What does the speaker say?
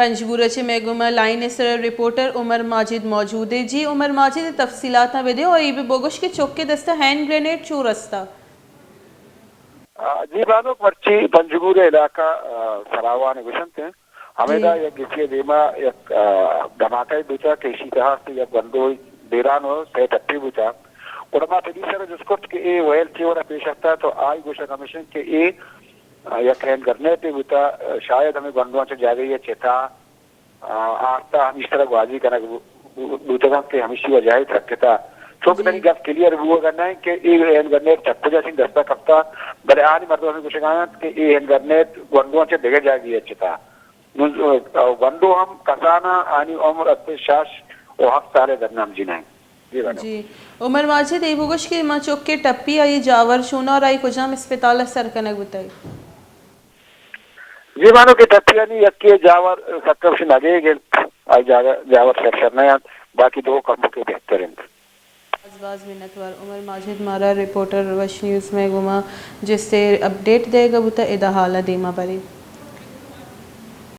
पंजगुराचे मेगुमा line इसर reporter Umar Majid मौजूद है। जी उमर माजिद तफसीलात ना विदे और ये बोगश के चौके दस्ता हैंड ग्रेनेड चो रस्ता जी बानो पर्ची पंजगुरे इलाका सरावा ने गुशंत हैं हमेदा एक गिसिए देमा एक धमाका बुचा केशी तहा से एक बंदो देरानो से टप्पी बुचा और मा पेडिसर जिसकोट के ए वेल की और पेश आता तो आई गुशा कमीशन के ए या हैंड करने पे बुता शायद हमें बंदों से जा गई है चेता आता हम इस तरह बाजी करना बुता के हमेशा वजह रखता चौक तनी गप क्लियर हुआ करना है कि ये हैंड करने चक्कू जैसी दस्ता कप्ता बड़े आनी मर्दों में कुछ कहा कि ये हैंड करने बंदों से देखे जाएगी है चेता बंदो हम कसाना आनी उम्र अपने शाश और हक साले दरना हम जिनाएं जी उमर माजिद ये बोगश के मां चौक के टप्पी आई जावर शोना और आई कुजाम अस्पताल सर कनक बताई जी मानो के टप्पिया नहीं यक्के जावर सक्कर से लगे कि आई जावर सेक्शन नया बाकी दो कम के बेहतर हैं आजबाज मिन्नतवार उमर माजिद मारा रिपोर्टर वश न्यूज़ में गुमा जिससे अपडेट देगा बुता इदा हाला दीमा परी।